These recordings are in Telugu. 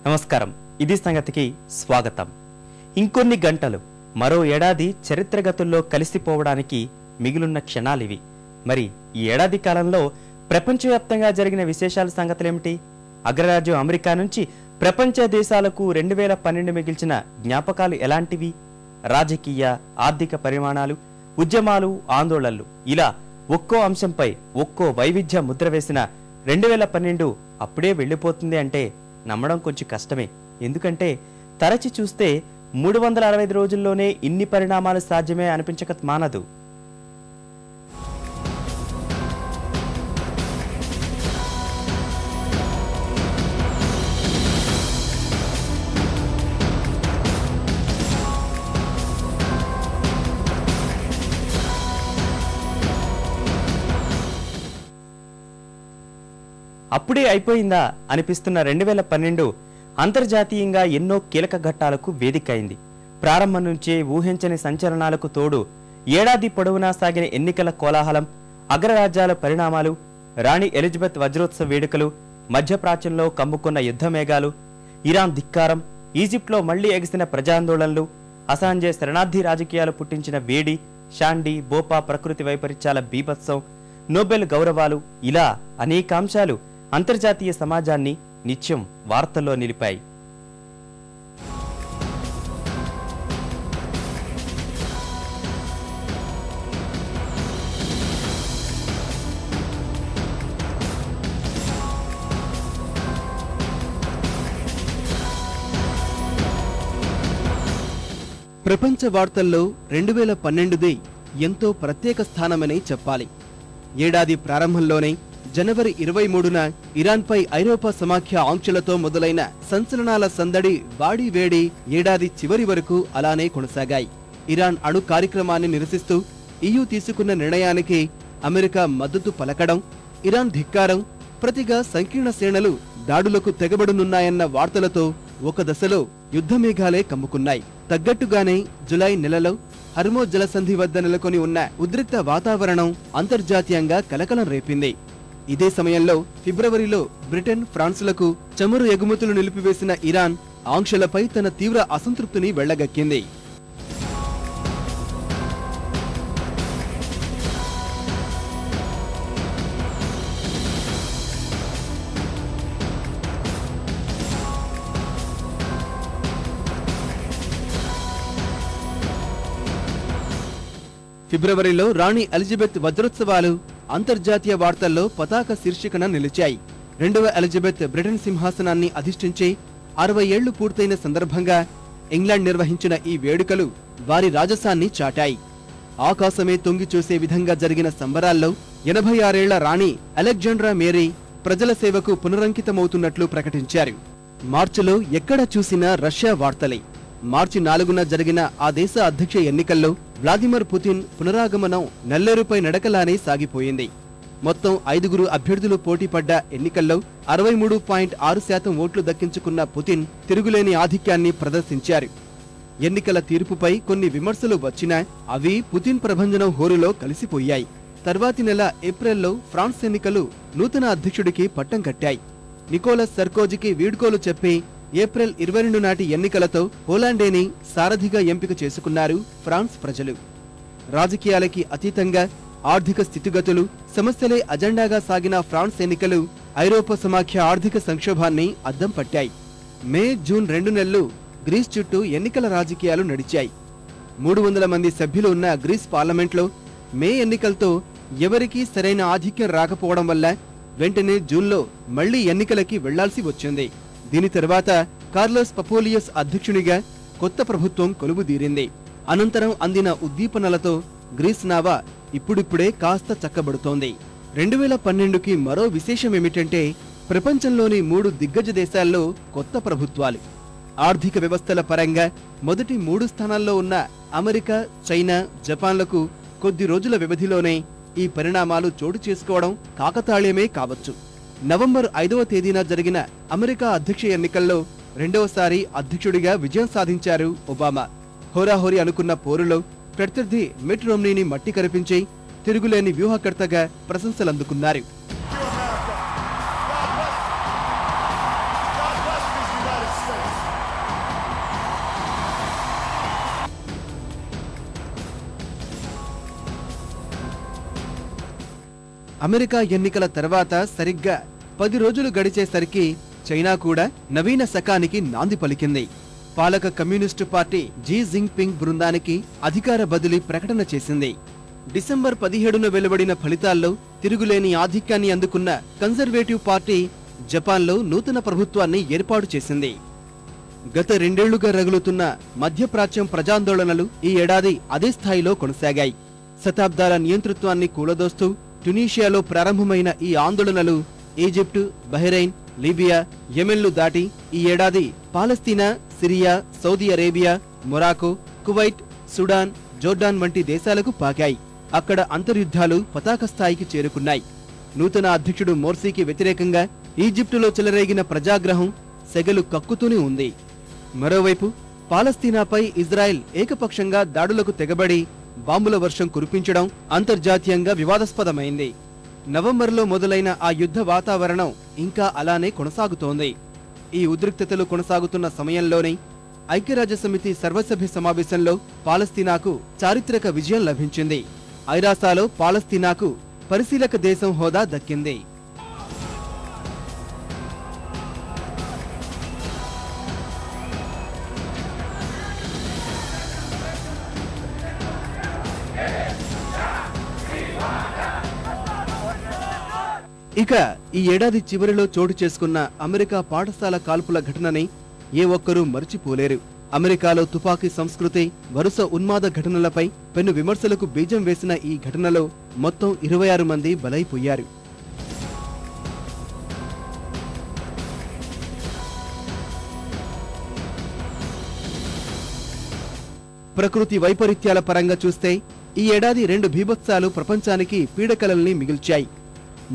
నమస్కారం, ఇది సంగతికి స్వాగతం. ఇంకొన్ని గంటలు మరో ఏడాది చరిత్రగతుల్లో కలిసిపోవడానికి మిగిలిన క్షణాలివి. మరి ఈ ఏడాది కాలంలో ప్రపంచవ్యాప్తంగా జరిగిన విశేషాల సంగతులేమిటి? అగ్రరాజ్యం అమెరికా నుంచి ప్రపంచ దేశాలకు 2012 మిగిల్చిన జ్ఞాపకాలు ఎలాంటివి? రాజకీయ, ఆర్థిక పరిమాణాలు, ఉద్యమాలు, ఆందోళనలు, ఇలా ఒక్కో అంశంపై ఒక్కో వైవిధ్య ముద్ర వేసిన 2012 అప్పుడే వెళ్ళిపోతుంది అంటే నమ్మడం కొంచెం కష్టమే. ఎందుకంటే తరచి చూస్తే 365 రోజుల్లోనే ఇన్ని పరిణామాలు సాధ్యమే అనిపించక మానదు. అప్పుడే అయిపోయిందా అనిపిస్తున్న 2012 అంతర్జాతీయంగా ఎన్నో కీలక ఘట్టాలకు వేదిక అయింది. ప్రారంభం నుంచే ఊహించని సంచలనాలకు తోడు ఏడాది పొడవునా సాగిన ఎన్నికల కోలాహలం, అగ్రరాజ్యాల పరిణామాలు, రాణి ఎలిజబెత్ వజ్రోత్సవ వేడుకలు, మధ్యప్రాచ్యంలో కమ్ముకున్న యుద్ధ మేఘాలు, ఇరాన్ ధిక్కారం, ఈజిప్ట్లో మళ్లీ ఎగిసిన ప్రజాందోళనలు, అసాంజే శరణార్థి రాజకీయాలు పుట్టించిన వేడి, షాండి, బోపా ప్రకృతి వైపరీత్యాల బీభత్సం, నోబెల్ గౌరవాలు, ఇలా అనేక అంశాలు అంతర్జాతీయ సమాజాన్ని నిత్యం వార్తల్లో నిలిపాయి. ప్రపంచ వార్తల్లో 2012ది ఎంతో ప్రత్యేక స్థానమని చెప్పాలి. ఏడాది ప్రారంభంలోనే జనవరి 23న ఇరాన్పై ఐరోపా సమాఖ్య ఆంక్షలతో మొదలైన సంచలనాల సందడి వాడి వేడి ఏడాది చివరి వరకు అలానే కొనసాగాయి. ఇరాన్ అణు కార్యక్రమాన్ని నిరసిస్తూ EU తీసుకున్న నిర్ణయానికి అమెరికా మద్దతు పలకడం, ఇరాన్ ధిక్కారం, ప్రతిగా సంకీర్ణ సేనలు దాడులకు తెగబడనున్నాయన్న వార్తలతో ఒక దశలో యుద్ధమేఘాలే కమ్ముకున్నాయి. తగ్గట్టుగానే జులై నెలలో హర్మోజ్ జలసంధి వద్ద నెలకొని ఉన్న ఉద్రిక్త వాతావరణం అంతర్జాతీయంగా కలకలం రేపింది. ఇదే సమయంలో ఫిబ్రవరిలో బ్రిటన్, ఫ్రాన్స్లకు చమురు ఎగుమతులు నిలిపివేసిన ఇరాన్ ఆంక్షలపై తన తీవ్ర అసంతృప్తిని వెళ్లగక్కింది. ఫిబ్రవరిలో రాణి ఎలిజబెత్ వజ్రోత్సవాలు అంతర్జాతీయ వార్తల్లో పతాక శీర్షికన నిలిచాయి. 2వ ఎలిజబెత్ బ్రిటన్ సింహాసనాన్ని అధిష్ఠించి 60 ఏళ్లు పూర్తయిన సందర్భంగా ఇంగ్లాండ్ నిర్వహించిన ఈ వేడుకలు వారి రాజసాన్ని చాటాయి. ఆకాశమే తొంగి చూసే విధంగా జరిగిన సంబరాల్లో 86 ఏళ్ల రాణి అలెగ్జాండ్రా మేరీ ప్రజల సేవకు పునరంకితమవుతున్నట్లు ప్రకటించారు. మార్చిలో ఎక్కడ చూసినా రష్యా వార్తలే. మార్చి 4న జరిగిన ఆ దేశ అధ్యక్ష ఎన్నికల్లో వ్లాదిమిర్ పుతిన్ పునరాగమనం నల్లేరుపై నడకలానే సాగిపోయింది. మొత్తం 5 అభ్యర్థులు పోటీపడ్డ ఎన్నికల్లో 63.6% ఓట్లు దక్కించుకున్న పుతిన్ తిరుగులేని ఆధిక్యాన్ని ప్రదర్శించారు. ఎన్నికల తీర్పుపై కొన్ని విమర్శలు వచ్చినా అవి పుతిన్ ప్రభంజనం హోరులో కలిసిపోయాయి. తర్వాతి నెల ఏప్రిల్లో ఫ్రాన్స్ ఎన్నికలు నూతన అధ్యక్షుడికి పట్టం కట్టాయి. నికోలస్ సర్కోజీకి వీడ్కోలు చెప్పి ఏప్రిల్ 22 నాటి ఎన్నికలతో పోలాండేని సారథిగా ఎంపిక చేసుకున్నారు ఫ్రాన్స్ ప్రజలు. రాజకీయాలకి అతీతంగా ఆర్థిక స్థితిగతులు, సమస్యలే అజెండాగా సాగిన ఫ్రాన్స్ ఎన్నికలు ఐరోపా సమాఖ్య ఆర్థిక సంక్షోభాన్ని అద్దం పట్టాయి. మే, జూన్ 2 నెలలు గ్రీస్ చుట్టూ ఎన్నికల రాజకీయాలు నడిచాయి. 300 మంది సభ్యులు ఉన్న గ్రీస్ పార్లమెంట్లో మే ఎన్నికలతో ఎవరికీ సరైన ఆధిక్యం రాకపోవడం వల్ల వెంటనే జూన్లో మళ్లీ ఎన్నికలకి వెళ్లాల్సి వచ్చింది. దీని తర్వాత కార్లోస్ పపోలియస్ అధ్యక్షునిగా కొత్త ప్రభుత్వం కొలువుదీరింది. అనంతరం అందిన ఉద్దీపనలతో గ్రీస్ నావా ఇప్పుడిప్పుడే కాస్త చక్కబడుతోంది. 2012కి మరో విశేషమేమిటంటే ప్రపంచంలోని 3 దిగ్గజ దేశాల్లో కొత్త ప్రభుత్వాలు. ఆర్థిక వ్యవస్థల పరంగా మొదటి 3 స్థానాల్లో ఉన్న అమెరికా, చైనా, జపాన్లకు కొద్ది రోజుల వ్యవధిలోనే ఈ పరిణామాలు చోటు చేసుకోవడం కాకతాళీయమే కావచ్చు. నవంబర్ 5వ తేదీన జరిగిన అమెరికా అధ్యక్ష ఎన్నికల్లో 2వసారి అధ్యక్షుడిగా విజయం సాధించారు ఒబామా. హోరాహోరీ అనుకున్న పోరులో ప్రత్యర్థి మిట్ రోమ్నీని మట్టి కరిపించి తిరుగులేని వ్యూహకర్తగా ప్రశంసలందుకున్నారు. అమెరికా ఎన్నికల తర్వాత సరిగ్గా 10 రోజులు గడిచేసరికి చైనా కూడా నవీన శకానికి నాంది పలికింది. పాలక కమ్యూనిస్టు పార్టీ జీ జింగ్పింగ్ బృందానికి అధికార బదిలీ ప్రకటన చేసింది. డిసెంబర్ 17న వెలువడిన ఫలితాల్లో తిరుగులేని ఆధిక్యాన్ని అందుకున్న కన్జర్వేటివ్ పార్టీ జపాన్లో నూతన ప్రభుత్వాన్ని ఏర్పాటు చేసింది. గత 2 ఏళ్లుగా రగులుతున్న మధ్యప్రాచ్యం ప్రజాందోళనలు ఈ ఏడాది అదే స్థాయిలో కొనసాగాయి. శతాబ్దాల నియంతృత్వాన్ని కూలదోస్తూ ట్యునీషియాలో ప్రారంభమైన ఈ ఆందోళనలు ఈజిప్టు, బహ్రెయిన్, లీబియా, యెమెన్లు దాటి ఈ ఏడాది పాలస్తీనా, Syria, Saudi Arabia, Morocco, Kuwait, Sudan, Jordan వంటి దేశాలకు పాకాయి. అక్కడ అంతర్యుద్ధాలు పతాక స్థాయికి చేరుకున్నాయి. నూతన అధ్యక్షుడు మోర్సీకి వ్యతిరేకంగా ఈజిప్టులో చెలరేగిన ప్రజాగ్రహం సెగలు కక్కుతూనే ఉంది. మరోవైపు పాలస్తీనాపై ఇజ్రాయెల్ ఏకపక్షంగా దాడులకు తెగబడి బాంబుల వర్షం కురిపించడం అంతర్జాతీయంగా వివాదాస్పదమైంది. నవంబర్లో మొదలైన ఆ యుద్ధ వాతావరణం ఇంకా అలానే కొనసాగుతోంది. ఈ ఉద్రిక్తతలు కొనసాగుతున్న సమయంలోనే ఐక్యరాజ్యసమితి సర్వసభ్య సమావేశంలో పాలస్తీనాకు చారిత్రక విజయం లభించింది. ఐరాసాలో పాలస్తీనాకు పరిశీలక దేశం హోదా దక్కింది. ఇక ఈ ఏడాది చివరిలో చోటు చేసుకున్న అమెరికా పాఠశాల కాల్పుల ఘటనని ఏ ఒక్కరూ మర్చిపోలేరు. అమెరికాలో తుపాకీ సంస్కృతి, వరుస ఉన్మాద ఘటనలపై పెను విమర్శలకు బీజం వేసిన ఈ ఘటనలో మొత్తం 26 మంది బలైపోయారు. ప్రకృతి వైపరీత్యాల పరంగా చూస్తే ఈ ఏడాది 2 బీభత్సాలు ప్రపంచానికి పీడకలల్ని మిగిల్చాయి.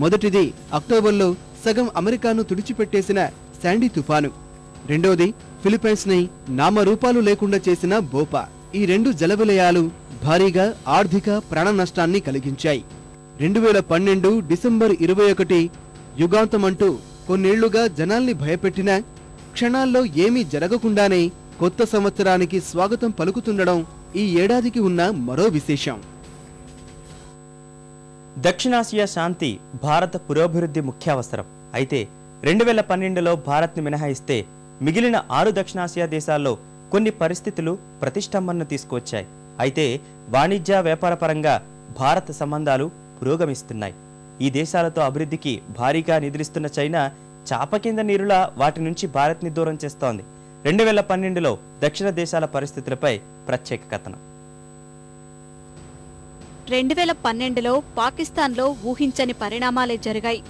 మొదటిది అక్టోబర్లో సగం అమెరికాను తుడిచిపెట్టేసిన శాండీ తుఫాను. రెండోది ఫిలిప్పైన్స్ ని నామరూపాలు లేకుండా చేసిన బోపా. ఈ 2 జలవిలయాలు భారీగా ఆర్థిక ప్రాణ నష్టాన్ని కలిగించాయి. 2012 డిసెంబర్ 21 యుగాంతమంటూ కొన్నేళ్లుగా జనాల్ని భయపెట్టినా క్షణాల్లో ఏమీ జరగకుండానే కొత్త సంవత్సరానికి స్వాగతం పలుకుతుండడం ఈ ఏడాదికి ఉన్న మరో విశేషం. దక్షిణాసియా శాంతి భారత పురోభివృద్ధి ముఖ్యావసరం. అయితే 2012లో భారత్ని మినహాయిస్తే మిగిలిన 6 దక్షిణాసియా దేశాల్లో కొన్ని పరిస్థితులు ప్రతిష్టంభనను తీసుకువచ్చాయి. అయితే వాణిజ్య వ్యాపార పరంగా భారత సంబంధాలు పురోగమిస్తున్నాయి. ఈ దేశాలతో అభివృద్ధికి భారీగా నిధులిస్తున్న చైనా చాప కింద నీరులా వాటి నుంచి భారత్ని దూరం చేస్తోంది. 2012లో దక్షిణ దేశాల పరిస్థితులపై ప్రత్యేక కథనం. 2012లో పాకిస్తాన్లో ఊహించని పరిణామాలే జరిగాయి.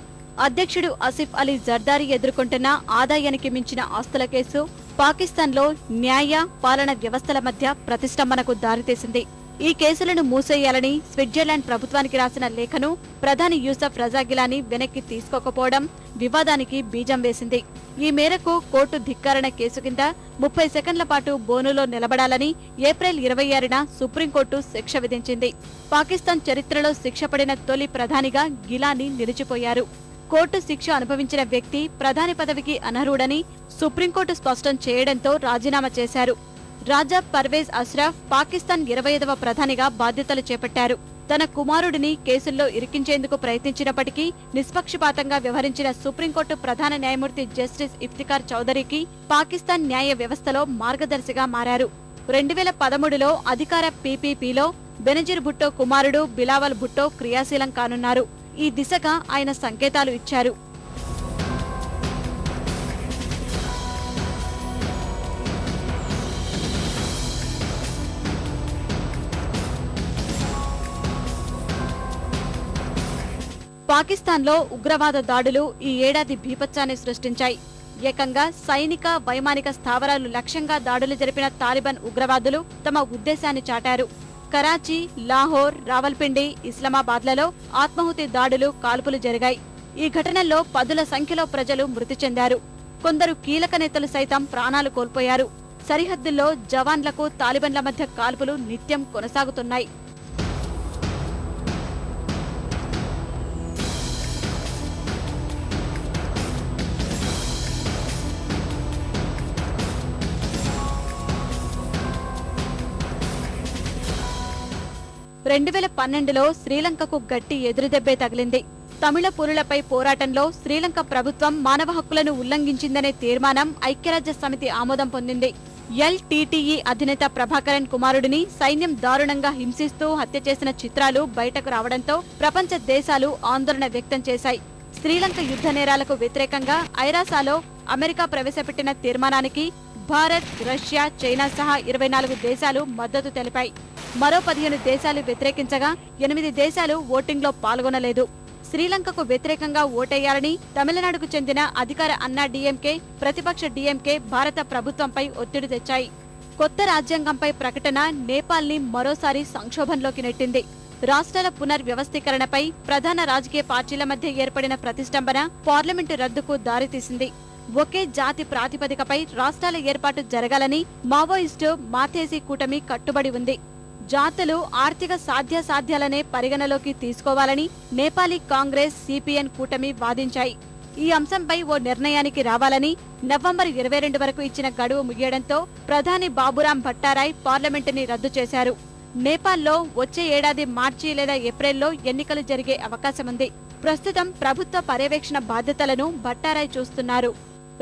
అధ్యక్షుడు ఆసిఫ్ అలీ జర్దారీ ఎదుర్కొంటున్న ఆదాయానికి మించిన ఆస్తుల కేసు పాకిస్తాన్లో న్యాయ పాలన వ్యవస్థల మధ్య ప్రతిష్టంభనకు దారితీసింది. ఈ కేసులను మూసేయాలని స్విట్జర్లాండ్ ప్రభుత్వానికి రాసిన లేఖను ప్రధాని యూసఫ్ రజా గిలానీ వెనక్కి తీసుకోకపోవడం వివాదానికి బీజం వేసింది. ఈ మేరకు కోర్టు ధిక్కారణ కేసు కింద 30 సెకండ్ల పాటు బోనులో నిలబడాలని ఏప్రిల్ 26న సుప్రీంకోర్టు శిక్ష విధించింది. పాకిస్తాన్ చరిత్రలో శిక్ష పడిన తొలి ప్రధానిగా గిలానీ నిలిచిపోయారు. కోర్టు శిక్ష అనుభవించిన వ్యక్తి ప్రధాని పదవికి అనర్హుడని సుప్రీంకోర్టు స్పష్టం చేయడంతో రాజీనామా చేశారు. రాజా పర్వేజ్ అష్రఫ్ పాకిస్తాన్ 25వ ప్రధానిగా బాధ్యతలు చేపట్టారు. తన కుమారుడిని కేసుల్లో ఇరికించేందుకు ప్రయత్నించినప్పటికీ నిష్పక్షపాతంగా వ్యవహరించిన సుప్రీంకోర్టు ప్రధాన న్యాయమూర్తి జస్టిస్ ఇఫ్తికార్ చౌదరికి పాకిస్తాన్ న్యాయ వ్యవస్థలో మార్గదర్శిగా మారారు. 2013లో అధికార పీపీపీలో బెనజీర్ భుట్టో కుమారుడు బిలావల్ భుట్టో క్రియాశీలం కానున్నారు. ఈ దిశగా ఆయన సంకేతాలు ఇచ్చారు. పాకిస్తాన్లో ఉగ్రవాద దాడులు ఈ ఏడాది బీభత్సాన్ని సృష్టించాయి. ఏకంగా సైనిక వైమానిక స్థావరాలు లక్ష్యంగా దాడులు జరిపిన తాలిబాన్ ఉగ్రవాదులు తమ ఉద్దేశాన్ని చాటారు. కరాచీ, లాహోర్, రావల్పిండి, ఇస్లామాబాద్లలో ఆత్మాహుతి దాడులు, కాల్పులు జరిగాయి. ఈ ఘటనల్లో 10ల సంఖ్యలో ప్రజలు మృతి చెందారు. కొందరు కీలక నేతలు సైతం ప్రాణాలు కోల్పోయారు. సరిహద్దుల్లో జవాన్లకు తాలిబాన్ల మధ్య కాల్పులు నిత్యం కొనసాగుతున్నాయి. లో శ్రీలంకకు గట్టి ఎదురుదెబ్బే తగిలింది. తమిళ పులులపై పోరాటంలో శ్రీలంక ప్రభుత్వం మానవ హక్కులను ఉల్లంఘించిందనే తీర్మానం ఐక్యరాజ్య సమితి ఆమోదం పొందింది. ఎల్టీటీఈ అధినేత ప్రభాకరన్ కుమారుడిని సైన్యం దారుణంగా హింసిస్తూ హత్య చేసిన చిత్రాలు బయటకు రావడంతో ప్రపంచ దేశాలు ఆందోళన వ్యక్తం చేశాయి. శ్రీలంక యుద్ధ నేరాలకు వ్యతిరేకంగా ఐరాసాలో అమెరికా ప్రవేశపెట్టిన తీర్మానానికి భారత్, రష్యా, చైనా సహా 24 దేశాలు మద్దతు తెలిపాయి. మరో 15 దేశాలు వ్యతిరేకించగా 8 దేశాలు ఓటింగ్లో పాల్గొనలేదు. శ్రీలంకకు వ్యతిరేకంగా ఓటేయాలని తమిళనాడుకు చెందిన అధికార అన్నా డీఎంకే, ప్రతిపక్ష డీఎంకే భారత ప్రభుత్వంపై ఒత్తిడి తెచ్చాయి. కొత్త రాజ్యాంగంపై ప్రకటన నేపాల్ని మరోసారి సంక్షోభంలోకి నెట్టింది. రాష్ట్రాల పునర్వ్యవస్థీకరణపై ప్రధాన రాజకీయ పార్టీల మధ్య ఏర్పడిన ప్రతిష్టంభన పార్లమెంటు రద్దుకు దారితీసింది. ఒకే జాతి ప్రాతిపదికపై రాష్ట్రాల ఏర్పాటు జరగాలని మావోయిస్టు మాథేసి కూటమి కట్టుబడి ఉంది. జాతులు ఆర్థిక సాధ్యాసాధ్యాలనే పరిగణలోకి తీసుకోవాలని నేపాలీ కాంగ్రెస్, సిపిఎన్ కూటమి వాదించాయి. ఈ అంశంపై ఓ నిర్ణయానికి రావాలని నవంబర్ 22 వరకు ఇచ్చిన గడువు ముగియడంతో ప్రధాని బాబురాం భట్టారాయ్ పార్లమెంటుని రద్దు చేశారు. నేపాల్లో వచ్చే ఏడాది మార్చి లేదా ఏప్రిల్లో ఎన్నికలు జరిగే అవకాశముంది. ప్రస్తుతం ప్రభుత్వ పర్యవేక్షణ బాధ్యతలను భట్టారాయ్ చూస్తున్నారు.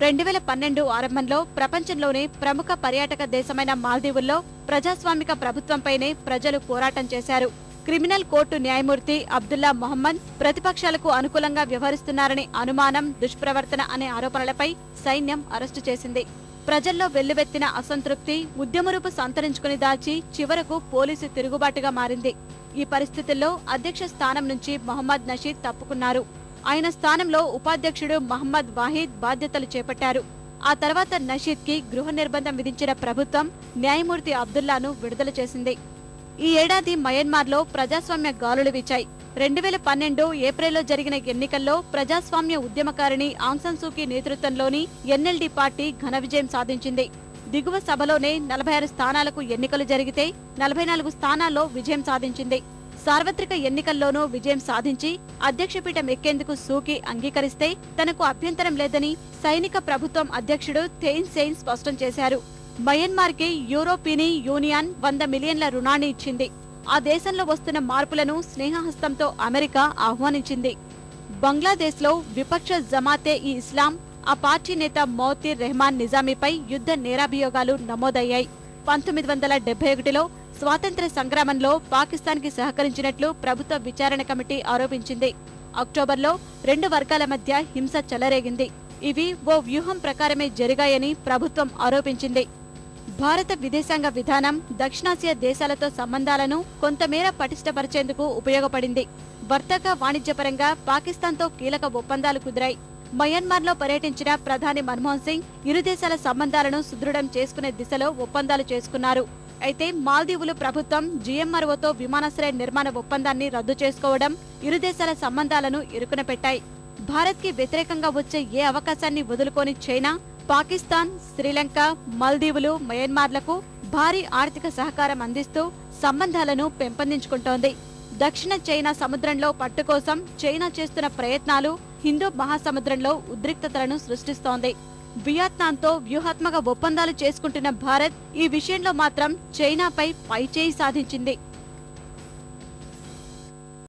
2012 ఆరంభంలో ప్రపంచంలోనే ప్రముఖ పర్యాటక దేశమైన మాల్దీవుల్లో ప్రజాస్వామిక ప్రభుత్వంపైనే ప్రజలు పోరాటం చేశారు. క్రిమినల్ కోర్టు న్యాయమూర్తి అబ్దుల్లా మొహమ్మద్ ప్రతిపక్షాలకు అనుకూలంగా వ్యవహరిస్తున్నారని అనుమానం, దుష్ప్రవర్తన అనే ఆరోపణలపై సైన్యం అరెస్టు చేసింది. ప్రజల్లో వెల్లువెత్తిన అసంతృప్తి ఉద్యమరూపు సంతరించుకుని దాచి చివరకు పోలీసు తిరుగుబాటుగా మారింది. ఈ పరిస్థితుల్లో అధ్యక్ష స్థానం నుంచి మొహమ్మద్ నషీద్ తప్పుకున్నారు. ఆయన స్థానంలో ఉపాధ్యక్షుడు మహమ్మద్ వాహిద్ బాధ్యతలు చేపట్టారు. ఆ తర్వాత నషీద్ కి గృహ నిర్బంధం విధించిన ప్రభుత్వం న్యాయమూర్తి అబ్దుల్లాను విడుదల చేసింది. ఈ ఏడాది మయన్మార్లో ప్రజాస్వామ్య గాలులు వీచాయి. 2012 ఏప్రిల్లో జరిగిన ఎన్నికల్లో ప్రజాస్వామ్య ఉద్యమకారిణి ఆంగ్ సాన్ సూ కీ నేతృత్వంలోని ఎన్ఎల్డీ పార్టీ ఘన విజయం సాధించింది. దిగువ సభలోనే 46 స్థానాలకు ఎన్నికలు జరిగితే 44 స్థానాల్లో విజయం సాధించింది. సార్వత్రిక ఎన్నికల్లోనూ విజయం సాధించి అధ్యక్షపీఠం ఎక్కేందుకు సూకీ అంగీకరిస్తే తనకు అభ్యంతరం లేదని సైనిక ప్రభుత్వం అధ్యక్షుడు థెయిన్ సెయిన్ స్పష్టం చేశారు. మయన్మార్కి యూరోపియన్ యూనియన్ 100 మిలియన్ల రుణాన్ని ఇచ్చింది. ఆ దేశంలో వస్తున్న మార్పులను స్నేహహస్తంతో అమెరికా ఆహ్వానించింది. బంగ్లాదేశ్లో విపక్ష జమాతే ఈ ఇస్లాం ఆ పార్టీ నేత మౌతీర్ రెహమాన్ నిజామీపై యుద్ధ నేరాభియోగాలు నమోదయ్యాయి. 1971లో స్వాతంత్ర్య సంగ్రామంలో పాకిస్తాన్కి సహకరించినట్లు ప్రభుత్వ విచారణ కమిటీ ఆరోపించింది. అక్టోబర్లో 2 వర్గాల మధ్య హింస చెలరేగింది. ఇవి ఓ వ్యూహం ప్రకారమే జరిగాయని ప్రభుత్వం ఆరోపించింది. భారత విదేశాంగ విధానం దక్షిణాసియా దేశాలతో సంబంధాలను కొంతమేర పటిష్టపరిచేందుకు ఉపయోగపడింది. వర్తక, వాణిజ్యపరంగా పాకిస్తాన్తో కీలక ఒప్పందాలు కుదిరాయి. మయన్మార్లో పర్యటించిన ప్రధాని మన్మోహన్ సింగ్ ఇరు దేశాల సంబంధాలను సుదృఢం చేసుకునే దిశలో ఒప్పందాలు చేసుకున్నారు. అయితే మాల్దీవులు ప్రభుత్వం జీఎంఆర్ఓతో విమానాశ్రయ నిర్మాణ ఒప్పందాన్ని రద్దు చేసుకోవడం ఇరు దేశాల సంబంధాలను ఇరుకున పెట్టాయి. భారత్కి వ్యతిరేకంగా వచ్చే ఏ అవకాశాన్ని వదులుకోని చైనా, పాకిస్తాన్, శ్రీలంక, మాల్దీవులు, మయన్మార్లకు భారీ ఆర్థిక సహకారం అందిస్తూ సంబంధాలను పెంపొందించుకుంటోంది. దక్షిణ చైనా సముద్రంలో పట్టు కోసం చైనా చేస్తున్న ప్రయత్నాలు హిందూ మహాసముద్రంలో ఉద్రిక్తతలను సృష్టిస్తోంది. వియత్నాంతో వ్యూహాత్మక ఒప్పందాలు చేసుకుంటున్న భారత్ ఈ విషయంలో మాత్రం చైనాపై పైచేయి సాధించింది.